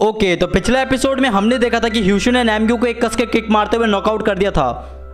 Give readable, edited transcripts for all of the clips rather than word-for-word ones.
Okay, तो पिछले episode में हमने देखा था कि ह्यूशु ने नैमग्यू को एक कस के किक मारते हुए नॉकआउट कर दिया था।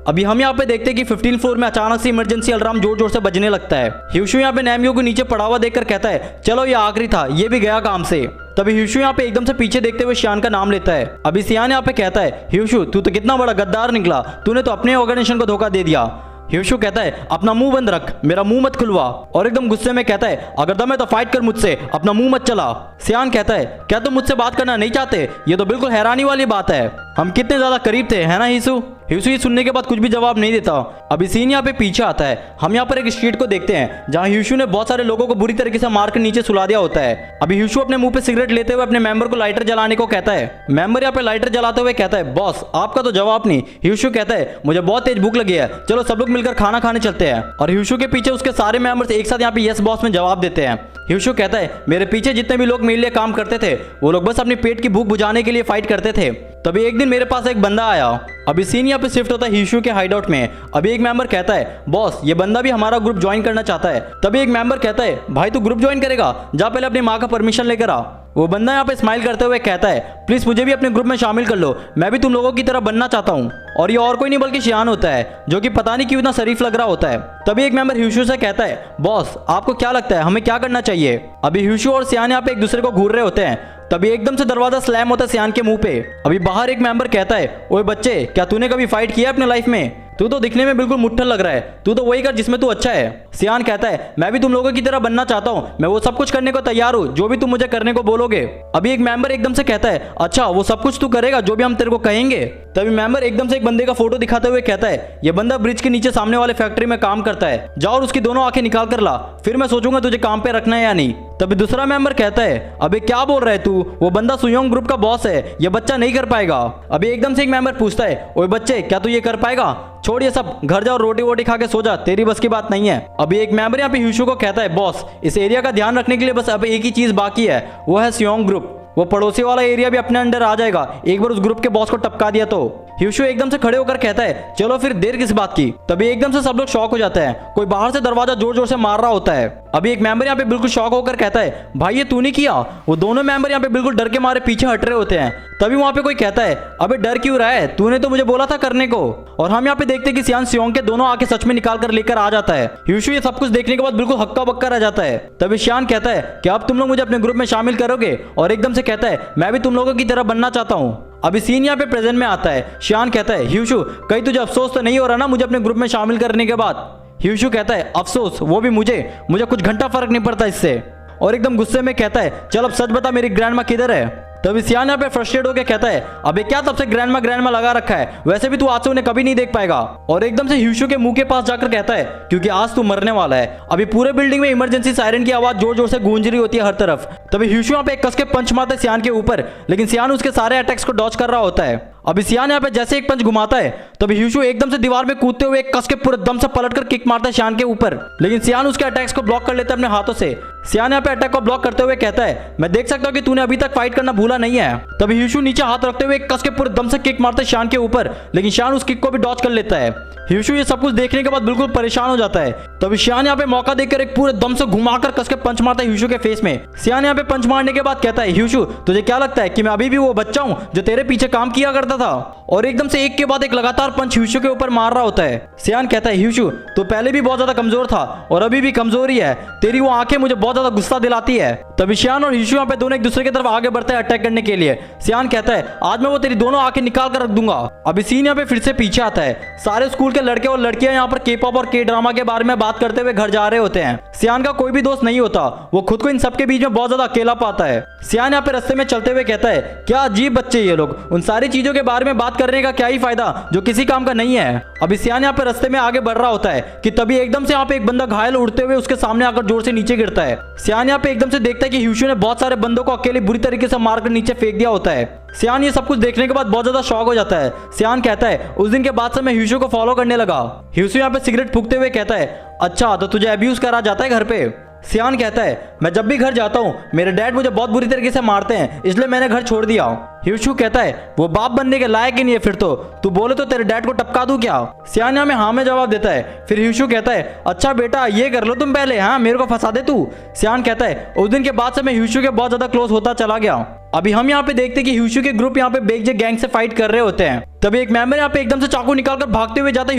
अभी हम यहाँ पे देखते हैं कि 15 फ्लोर में अचानक से इमरजेंसी अलार्म जोर जोर से बजने लगता है। ह्यूशु यहाँ पे नैमग्यू को नीचे पड़ा हुआ देखकर कहता है चलो ये आखिरी था, ये भी गया काम से। तभी ह्यूशु यहाँ पे एकदम से पीछे देखते हुए शियान का नाम लेता है। अभी शियान यहाँ पे कहता है ह्यूशु तू तो कितना बड़ा गद्दार निकला, तूने तो अपने ऑर्गेनाइजेशन को धोखा दे दिया। ह्यूशु कहता है अपना मुंह बंद रख, मेरा मुंह मत खुलवा, और एकदम गुस्से में कहता है अगर दम है तो फाइट कर मुझसे, अपना मुंह मत चला। शियान कहता है क्या तुम मुझसे बात करना नहीं चाहते? ये तो बिल्कुल हैरानी वाली बात है, हम कितने ज्यादा करीब थे, है ना ह्यूशु? ह्यूशु ये सुनने के बाद कुछ भी जवाब नहीं देता। अभी सीन यहाँ पे पीछे आता है। हम यहाँ पर एक स्ट्रीट को देखते हैं जहाँ ह्यूशु ने बहुत सारे लोगों को बुरी तरीके से मार कर नीचे सुला दिया होता है। अभी ह्यूशु अपने मुंह पे सिगरेट लेते हुए अपने मेंबर को लाइटर जलाने को कहता है। मेंबर यहाँ पे लाइटर जलाते हुए कहता है बॉस आपका तो जवाब नहीं। ह्यूशु कहता है मुझे बहुत तेज भूख लगी है, चलो सब लोग मिलकर खाना खाने चलते हैं। और ह्यूशु के पीछे उसके सारे मेंबर्स एक साथ यहाँ पे यस बॉस में जवाब देते हैं। ह्यूशु कहता है मेरे पीछे जितने भी लोग मेरे लिए काम करते थे वो लोग बस अपनी पेट की भूख बुझाने के लिए फाइट करते थे। तभी एक दिन मेरे पास एक बंदा आया। अभी सीन यहाँ पे शिफ्ट होता है ह्यूशु के हाइडआउट में। अभी एक मेंबर कहता है बॉस ये बंदा भी हमारा ग्रुप ज्वाइन करना चाहता है। तभी एक मेंबर कहता है भाई तू ग्रुप ज्वाइन करेगा, जा पहले अपनी माँ का परमिशन लेकर आ। वो बंदा यहाँ पे स्माइल करते हुए कहता है प्लीज मुझे भी अपने ग्रुप में शामिल कर लो, मैं भी तुम लोगों की तरह बनना चाहता हूँ। और ये और कोई नहीं बल्कि शियान होता है जो कि पता नहीं क्यों इतना शरीफ लग रहा होता है। तभी एक मेंबर ह्यूशु से कहता है बॉस आपको क्या लगता है हमें क्या करना चाहिए? अभी ह्यूशु और शियान यहाँ पे एक दूसरे को घूर रहे होते हैं। तभी एकदम से दरवाजा स्लैम होता है शियान के मुंह पे। अभी बाहर एक मेंबर कहता है ओए बच्चे क्या तूने कभी फाइट किया अपने लाइफ में? तू तो दिखने में बिल्कुल मुट्ठल लग रहा है, तू तो वही कर जिसमें तू अच्छा है। शियान कहता है मैं भी तुम लोगों की तरह बनना चाहता हूँ, मैं वो सब कुछ करने को तैयार हूँ जो भी तुम मुझे करने को बोलोगे। अभी एक मेंबर एकदम से कहता है अच्छा वो सब कुछ तू करेगा जो भी हम तेरे को कहेंगे? तभी मेंबर एकदम से एक बंदे का फोटो दिखाते हुए कहता है ये बंदा ब्रिज के नीचे सामने वाले फैक्ट्री में काम करता है, जाओ और उसकी दोनों आंखें निकाल कर ला, फिर मैं सोचूंगा तुझे काम पे रखना है या नहीं। तभी दूसरा मेंबर कहता है अबे क्या बोल रहा है तू, वो बंदा सुयोंग ग्रुप का बॉस है, ये बच्चा नहीं कर पाएगा। अभी एकदम से एक मेंबर पूछता है ओए बच्चे क्या तू ये कर पाएगा? छोड़ ये सब, घर जाओ रोटी वोटी खा के सो जा, तेरी बस की बात नहीं है। अभी एक मेंबर यहाँ पे ह्यूशु को कहता है बॉस इस एरिया का ध्यान रखने के लिए बस अब एक ही चीज बाकी है, वो है सुयोंग ग्रुप, वो पड़ोसी वाला एरिया भी अपने अंडर आ जाएगा एक बार उस ग्रुप के बॉस को टपका दिया तो। ह्यूशु एकदम से खड़े होकर कहता है चलो फिर देर किस बात की? तभी एकदम से सब लोग शॉक हो जाते हैं, कोई बाहर से दरवाजा जोर जोर से मार रहा होता है। अभी एक मेंबर यहाँ पे बिल्कुल शॉक होकर कहता है भाई ये तूने किया? वो दोनों मेंबर यहाँ पे बिल्कुल डर के मारे पीछे हट रहे होते हैं। तभी वहां पे कोई कहता है अबे डर क्यों रहा है, तूने तो मुझे बोला था करने को। और हम यहाँ पे देखते हैं कि शियान सुयोंग के दोनों आंखें सच में निकाल कर लेकर आ जाता है। ह्यूशु ये सब कुछ देखने के बाद बिल्कुल हक्का बक्का रह जाता है। तभी शियान कहता है कि अब तुम लोग मुझे अपने ग्रुप में शामिल करोगे? और एकदम से कहता है मैं भी तुम लोगों की तरह बनना चाहता हूँ। अभी सीन यहाँ पे प्रेजेंट में आता है। शियान कहता है ह्यूशु कहीं तुझे अफसोस तो नहीं हो रहा ना मुझे अपने ग्रुप में शामिल करने के बाद? ह्यूशु कहता है अफसोस वो भी मुझे कुछ घंटा फर्क नहीं पड़ता इससे। और एकदम गुस्से में कहता है चल अब सच बता मेरी ग्रैंडमा किधर है? तभी शियान यहाँ पे फ्रस्ट्रेट होकर कहता है अबे क्या तब से ग्रैंडमा लगा रखा है, वैसे भी तू आज से उन्हें कभी नहीं देख पाएगा। और एकदम से ह्यूशु के मुंह के पास जाकर कहता है क्योंकि आज तू मरने वाला है। अभी पूरे बिल्डिंग में इमरजेंसी सायरन की आवाज जोर जोर से गूंज रही होती है हर तरफ। तभी ह्यूशु यहाँ पे एक कस के पंच मारता है शियान के ऊपर, लेकिन शियान उसके सारे अटैक्स को डॉज कर रहा होता है। अभी शियान यहाँ पे जैसे एक पंच घुमाता है तभी ह्यूशु एकदम से दीवार में कूदते हुए एक कस के पूरे दम से पलटकर किक मारता है शियान के ऊपर, लेकिन शियान उसके अटैक्स को ब्लॉक कर लेता है अपने हाथों से। शियान यहाँ पे अटैक को ब्लॉक करते हुए कहता है मैं देख सकता हूँ कि तूने अभी तक फाइट करना भूला नहीं है। तभी ह्यूशु नीचे हाथ रखते हुए कस के पूरे दम से किक मारता है शियान के ऊपर, लेकिन शियान उस किक को भी डॉज कर लेता है। ह्यूशु ये सब कुछ देखने के बाद बिल्कुल परेशान हो जाता है। तभी शियान यहाँ पे मौका देकर एक पूरे दम से घुमाकर कस के पंच मारता है ह्यूशु के फेस में। शियान यहाँ पे पंच मारने के बाद कहता है ह्यूशु तुझे क्या लगता है कि मैं अभी भी वो बच्चा हूँ जो तेरे पीछे काम किया करता था? और एकदम से एक के बाद एक लगातार पंच ह्यूशु के ऊपर मार रहा होता है। शियान कहता है ह्यूशु तो पहले भी बहुत ज्यादा कमजोर था और अभी भी कमजोर ही है, तेरी वो आंखें मुझे बहुत ज्यादा गुस्सा दिलाती है। तभी शियान और ह्यूशु यहाँ पे दोनों एक दूसरे की तरफ आगे बढ़ते हैं अटैक करने के लिए। शियान कहता है आज मैं वो तेरी दोनों आंखें निकाल कर रख दूंगा। अभी सीन यहाँ पे फिर से पीछे आता है। सारे स्कूल के लड़के और लड़कियां यहाँ पर के पॉप और के ड्रामा के बारे में बात करते हुए घर जा रहे होते हैं। शियान का कोई भी दोस्त नहीं होता, वो खुद को इन सबके बीच में बहुत ज्यादा अकेला पाता है। शियान यहाँ पे रास्ते में चलते हुए कहता है क्या अजीब बच्चे ये लोग, उन सारी चीजों के बारे में बात करने का क्या ही फायदा जो किसी काम का नहीं है। अभी शियान यहाँ पे रास्ते में आगे बढ़ रहा होता है कि तभी एकदम से यहाँ पे एक बंदा घायल उड़ते हुए उसके सामने आकर जोर से नीचे गिरता है। शियान यहाँ पे एकदम से देखता है कि ह्यूशु ने बहुत सारे बंदों को अकेले बुरी तरीके से मारकर नीचे फेंक दिया होता है। शियान ये सब कुछ देखने के बाद बहुत ज्यादा शॉक हो जाता है। शियान कहता है उस दिन के बाद से मैं ह्यूशु को फॉलो करने लगा। ह्यूशु यहाँ पे सिगरेट फूकते हुए कहता है अच्छा तो तुझे अब्यूज करा जाता है घर पे? शियान कहता है मैं जब भी घर जाता हूँ मेरे डैड मुझे बहुत बुरी तरीके से मारते हैं, इसलिए मैंने घर छोड़ दिया। ह्यूशु कहता है वो बाप बनने के लायक ही नहीं है फिर तो, तू बोले तो तेरे डैड को टपका दूं क्या? शियान यहाँ में हाँ में जवाब देता है। फिर ह्यूशु कहता है अच्छा बेटा ये कर लो तुम पहले, हाँ मेरे को फंसा दे तू। शियान कहता है उस दिन के बाद से मैं ह्यूशु के बहुत ज्यादा क्लोज होता चला गया। अभी हम यहाँ पे देखते हैं कि ह्यूशु के ग्रुप यहाँ पे बेगजे गैंग से फाइट कर रहे होते हैं। तभी एक मेंबर यहाँ पे एकदम से चाकू निकालकर भागते हुए जाता है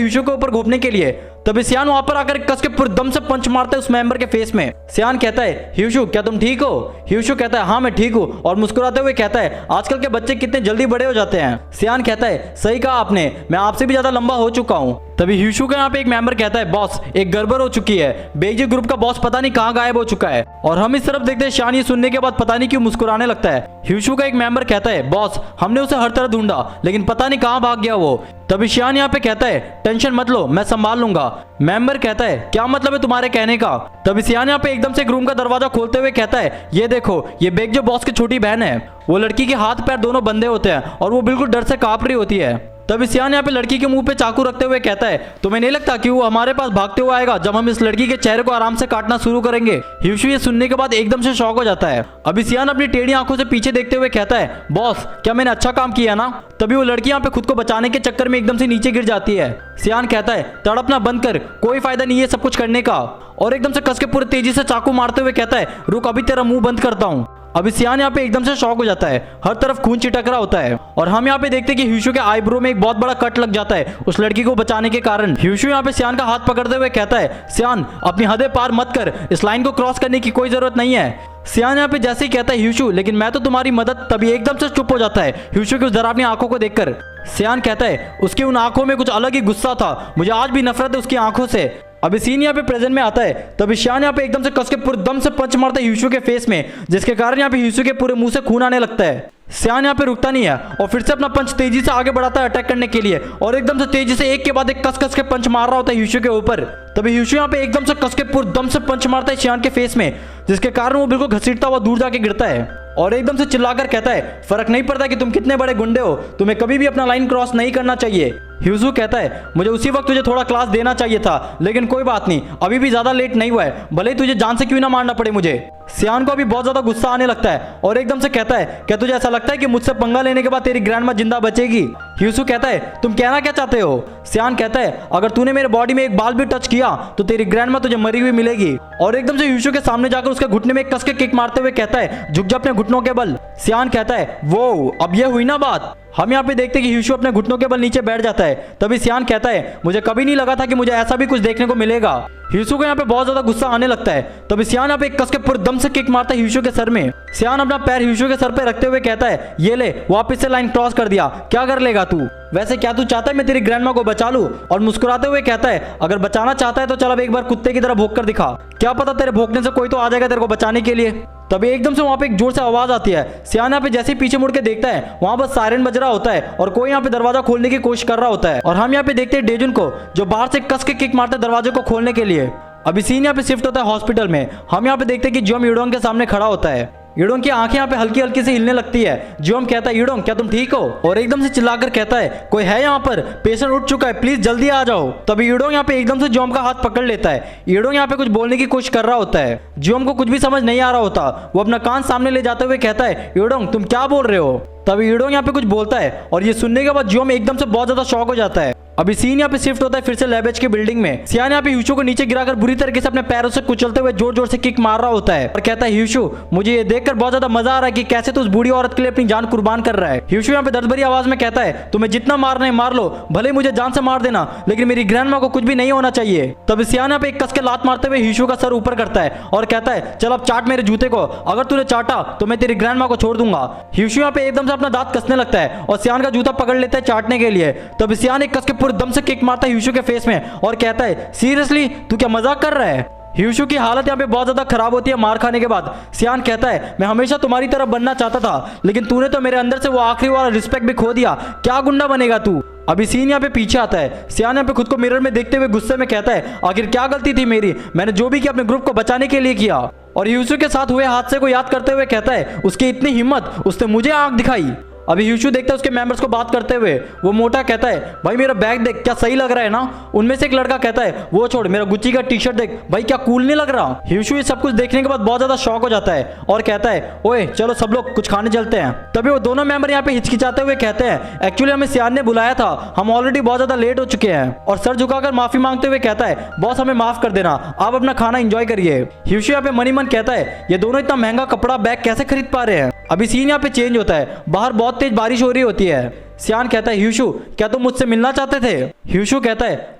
ह्यूशु के ऊपर घोपने के लिए। तभी सियान वहां पर आकर कस के पूरे दम से पंच मारता है उस मेंबर के फेस में। सियान कहता है ह्यूशु क्या तुम ठीक हो? ह्यूशु कहता है हाँ मैं ठीक हूँ, और मुस्कुराते हुए कहता है आजकल के बच्चे कितने जल्दी बड़े हो जाते हैं। सियान कहता है सही कहा आपने, मैं आपसे भी ज्यादा लंबा हो चुका हूँ। तभी ह्यूशु का यहाँ पे एक मेंबर कहता है बॉस एक गड़बड़ हो चुकी है, बेगजे ग्रुप का बॉस पता नहीं कहाँ गायब हो चुका है। और हम इस तरफ देखते हैं सियान ये सुनने के बाद पता नहीं क्यों मुस्कुराने लगता है। ह्यूशु का एक मेंबर कहता है बॉस हमने उसे हर तरह ढूंढा लेकिन पता नहीं कहाँ भाग गया वो। तभी सियान यहाँ पे कहता है टेंशन मत लो मैं संभाल लूंगा। मेंबर कहता है क्या मतलब है तुम्हारे कहने का? तभी सियान यहाँ पे एकदम से एक रूम का दरवाजा खोलते हुए कहता है ये देखो ये बेगजे बॉस की छोटी बहन है। वो लड़की के हाथ पैर दोनों बंधे होते हैं और वो बिल्कुल डर से कांप रही होती है। तभी सियान यहाँ पे लड़की के मुंह पे चाकू रखते हुए कहता है तुम्हें नहीं लगता कि वो हमारे पास भागते हुए आएगा जब हम इस लड़की के चेहरे को आराम से काटना शुरू करेंगे? ह्यूशु ये सुनने के बाद एकदम से शॉक हो जाता है। अभी सियान अपनी टेढ़ी आंखों से पीछे देखते हुए कहता है बॉस क्या मैंने अच्छा काम किया ना? तभी वो लड़की यहाँ पे खुद को बचाने के चक्कर में एकदम से नीचे गिर जाती है। सियान कहता है तड़पना बंद कर, कोई फायदा नहीं है सब कुछ करने का, और एकदम से कस के पूरे तेजी से चाकू मारते हुए कहता है रुक अभी तेरा मुंह बंद करता हूँ। अभी सियान यहाँ पे एकदम से शॉक हो जाता है, हर तरफ खून चिटक रहा होता है। और हम यहाँ पे देखते हैं कि ह्यूशु के आईब्रो में एक बहुत बड़ा कट लग जाता है उस लड़की को बचाने के कारण। ह्यूशु यहाँ पे सियान का हाथ पकड़ते हुए कहता है सियान अपनी हदें पार मत कर, इस लाइन को क्रॉस करने की कोई जरूरत नहीं है। सियान यहाँ पे जैसे ही कहता है ह्यूशु लेकिन मैं तो तुम्हारी मदद, तभी एकदम से चुप हो जाता है ह्यूशु की उस डरावनी आंखों को देखकर। सियान कहता है उसकी उन आंखों में कुछ अलग ही गुस्सा था, मुझे आज भी नफरत है उसकी आंखों से। अभी सीन यहाँ पे प्रेजेंट में आता है। तभी सियान यहाँ पे एकदम से कस के पूरे दम से पंच मारता है ह्यूशु के फेस में, जिसके कारण यहाँ पे ह्यूशु के पूरे मुंह से खून आने लगता है। सियान यहाँ पे रुकता नहीं है और फिर से अपना पंच तेजी से आगे बढ़ाता है अटैक करने के लिए, और एकदम से तेजी से एक के बाद एक कस कस के पंच मार रहा होता है ह्यूशु के ऊपर। तभी ह्यूशु यहाँ पे एकदम से कस के पूरे दम से पंच मारता है सियान के फेस में, जिसके कारण वो बिल्कुल घसीटता हुआ दूर जाके गिरता है और एकदम से चिल्लाकर कहता है फर्क नहीं पड़ता कि तुम कितने बड़े गुंडे हो, तुम्हें कभी भी अपना लाइन क्रॉस नहीं करना चाहिए। ह्यूशु कहता है मुझे उसी वक्त तुझे थोड़ा क्लास देना चाहिए था, लेकिन कोई बात नहीं अभी भी ज्यादा लेट नहीं हुआ है, भले ही तुझे जान से क्यों ना मारना पड़े मुझे। सियान को अभी बहुत ज्यादा गुस्सा आने लगता है और एकदम से कहता है क्या तुझे ऐसा लगता है कि मुझसे पंगा लेने के बाद तेरी ग्रैंडमा जिंदा बचेगी? ह्यूशु कहता है तुम कहना क्या चाहते हो? सियान कहता है अगर तूने मेरे बॉडी में एक बाल भी टच किया तो तेरी ग्रैंडमा तुझे मरी हुई मिलेगी। और एकदम से ह्यूशु के सामने जाकर उसके घुटने में कस के किक मारते हुए कहता है झुक जा अपने घुटनों के बल। सियान कहता है वो अब ये हुई ना बात। हम यहाँ पे देखते हैं कि ह्यूशु अपने घुटनों के बल नीचे बैठ जाता है। तभी सियान कहता है मुझे कभी नहीं लगा था कि मुझे ऐसा भी कुछ देखने को मिलेगा। ह्यूशु को यहाँ पे बहुत ज्यादा गुस्सा आने लगता है। तभी सियान यहाँ पे कस के पूरे दम से किक मारता है ह्यूशु के सर में। सियान अपना पैर ह्यूशु के सर पे रखते हुए कहता है ये ले वापस से लाइन क्रॉस कर दिया, क्या कर लेगा तू? वैसे क्या तू चाहता है मैं तेरी ग्रैंडमा को बचा लूं? और मुस्कुराते हुए कहता है अगर बचाना चाहता है तो चल अब एक बार कुत्ते की तरह भौंक कर दिखा, क्या पता तेरे भौंकने से कोई तो आ जाएगा तेरे को बचाने के लिए। तभी एकदम से वहां पे एक जोर से आवाज आती है। सियान यहाँ पे जैसे ही पीछे मुड़ के देखता है वहां बस सायरन बज रहा होता है और कोई यहाँ पे दरवाजा खोलने की कोशिश कर रहा होता है। और हम यहाँ पे देखते हैं डेजुन को जो बाहर से कस के किक मारते दरवाजे को खोलने के लिए। अभी सीन यहाँ पे शिफ्ट होता है हॉस्पिटल में। हम यहाँ पे देखते हैं कि जियोम यूडोंग के सामने खड़ा होता है। यूडोंग की आंखें यहाँ पे हल्की हल्की से हिलने लगती है। जियोम कहता है यूडोंग क्या तुम ठीक हो? और एकदम से चिल्लाकर कहता है कोई है यहाँ पर, पेशेंट उठ चुका है, प्लीज जल्दी आ जाओ। तभी यूडोंग यहाँ पे एकदम से जियोम का हाथ पकड़ लेता है। यूडोंग यहाँ पे कुछ बोलने की कोशिश कर रहा होता है। जियोम को कुछ भी समझ नहीं आ रहा होता। वो अपना कान सामने ले जाते हुए कहता है यूडोंग तुम क्या बोल रहे हो? तभी यूडोंग यहाँ पे कुछ बोलता है और ये सुनने के बाद जियोम एकदम से बहुत ज्यादा शॉक हो जाता है। अभी सीन यहाँ पे शिफ्ट होता है फिर से लैब एच के बिल्डिंग में। सियान यहाँ पे ह्यूशु को नीचे गिराकर बुरी तरीके से अपने पैरों से कुचलते हुए जोर जोर से किक मार रहा होता है और कहता है ह्यूशु मुझे ये देखकर बहुत ज्यादा मजा आ रहा है कि कैसे तू उस बूढ़ी औरत के लिए अपनी जान कुर्बान कर रहा है। ह्यूशु यहाँ पे दर्द भरी आवाज में कहता है तुम्हें जितना मारना है मार लो, भले मुझे जान से मार देना, लेकिन मेरी ग्रैंडमा को कुछ भी नहीं होना चाहिए। तब सियान यहाँ पे एक कस के लात मारते हुए ह्यूशु का सर ऊपर करता है और कहता है चल अब चाट मेरे जूते को, अगर तूने चाटा तो मैं तेरी ग्रैंडमा को छोड़ दूंगा। ह्यूशु यहाँ पे एकदम से अपना दांत कसने लगता है और सियान का जूता पकड़ लेता है चाटने के लिए। तब सियान एक कस के पूरे दम से किक मारता है ह्यूशु के फेस में और कहता है सीरियसली तू क्या मजाक कर रहा है? ह्यूशु की हालत यहाँ पे बहुत ज्यादा खराब होती है मार खाने के बाद। सियान कहता है मैं हमेशा तुम्हारी तरह बनना चाहता था, लेकिन तूने तो मेरे अंदर से वो आखिरी वाला रिस्पेक्ट भी खो दिया, क्या गुंडा बनेगा तू? अभी सीन यहाँ पे पीछे आता है। सियान यहाँ पे खुद को मिरर में देखते हुए गुस्से में कहता है आखिर क्या गलती थी मेरी, मैंने जो भी किया अपने ग्रुप को बचाने के लिए किया। और ह्यूशु के साथ हुए हादसे को याद करते हुए कहता है उसकी इतनी हिम्मत, उसने मुझे आंख दिखाई। अभी ह्यूशु देखता है उसके मेंबर्स को बात करते हुए। वो मोटा कहता है भाई मेरा बैग देख, क्या सही लग रहा है ना? उनमें से एक लड़का कहता है वो छोड़, मेरा गुच्ची का टी शर्ट देख भाई, क्या कूल नहीं लग रहा? ह्यूशु ये सब कुछ देखने के बाद बहुत ज्यादा शॉक हो जाता है और कहता है ओए चलो सब लोग कुछ खाने चलते हैं। तभी वो दोनों मेंबर यहाँ पे हिचकिचाते हुए कहते हैं एक्चुअली हमें सियान ने बुलाया था, हम ऑलरेडी बहुत ज्यादा लेट हो चुके हैं। और सर झुकाकर माफी मांगते हुए कहता है बॉस हमें माफ कर देना, आप अपना खाना एंजॉय करिए। ह्यूशु यहाँ पे मनी मन कहता है ये दोनों इतना महंगा कपड़ा बैग कैसे खरीद पा रहे हैं? अभी सीन यहाँ पे चेंज होता है, बाहर बहुत तेज बारिश हो रही होती है। सियान कहता है ह्यूशु क्या तुम मुझसे मिलना चाहते थे? ह्यूशु कहता है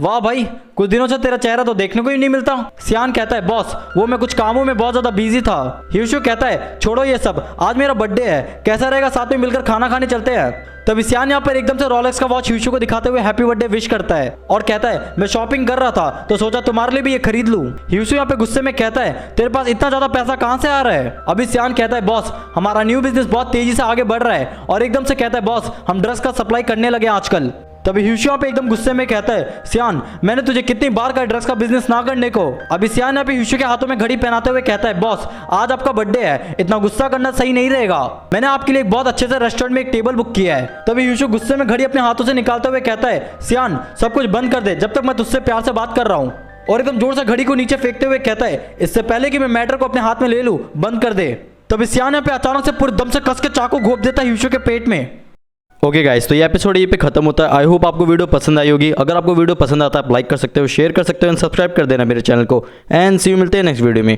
वाह भाई, कुछ दिनों से तेरा चेहरा तो देखने को ही नहीं मिलता। सियान कहता है बॉस वो मैं कुछ कामों में बहुत ज्यादा बिजी था। ह्यूशु कहता है छोड़ो ये सब, आज मेरा बर्थडे है, कैसा रहेगा साथ में मिलकर खाना खाने चलते हैं। तभी सियान यहाँ पर एकदम से रोलेक्स का वॉच ह्यूशु को दिखाते हुए हैप्पी बर्थडे विश करता है और कहता है मैं शॉपिंग कर रहा था तो सोचा तुम्हारे लिए भी ये खरीद लूं। ह्यूशु यहाँ पे गुस्से में कहता है तेरे पास इतना ज्यादा पैसा कहाँ से आ रहा है? अभी सियान कहता है बॉस हमारा न्यू बिजनेस बहुत तेजी से आगे बढ़ रहा है, और एकदम से कहता है बॉस हम ड्रेस का सप्लाई करने लगे आजकल। तभी ह्यूशु यहाँ पे एकदम गुस्से में कहता है सियान मैंने तुझे कितनी बार कहा ड्रेस का बिजनेस ना करने को। अभी सियान यहाँ पे ह्यूशु के हाथों में घड़ी पहनाते हुए कहता है बॉस आज आपका बर्थडे है, इतना गुस्सा करना सही नहीं रहेगा, मैंने आपके लिए एक बहुत अच्छे से रेस्टोरेंट में एक टेबल बुक किया है। तभी ह्यूशु गुस्से में घड़ी अपने हाथों से निकालते हुए कहता है सियान सब कुछ बंद कर दे जब तक मैं तुझसे प्यार से बात कर रहा हूँ, और एकदम जोर से घड़ी को नीचे फेंकते हुए कहता है इससे पहले कि मैं मैटर को अपने हाथ में ले लूँ बंद कर दे। तभी सियान यहाँ पे अचानक से पूरे दम से कस के चाकू घोंप देता है ह्यूशु के पेट में। ओके गाइस, तो ये एपिसोड यहीं पे खत्म होता है। आई होप आपको वीडियो पसंद आई होगी। अगर आपको वीडियो पसंद आता है आप लाइक कर सकते हो, शेयर कर सकते हो एंड सब्सक्राइब कर देना मेरे चैनल को। एंड सी यू, मिलते हैं नेक्स्ट वीडियो में।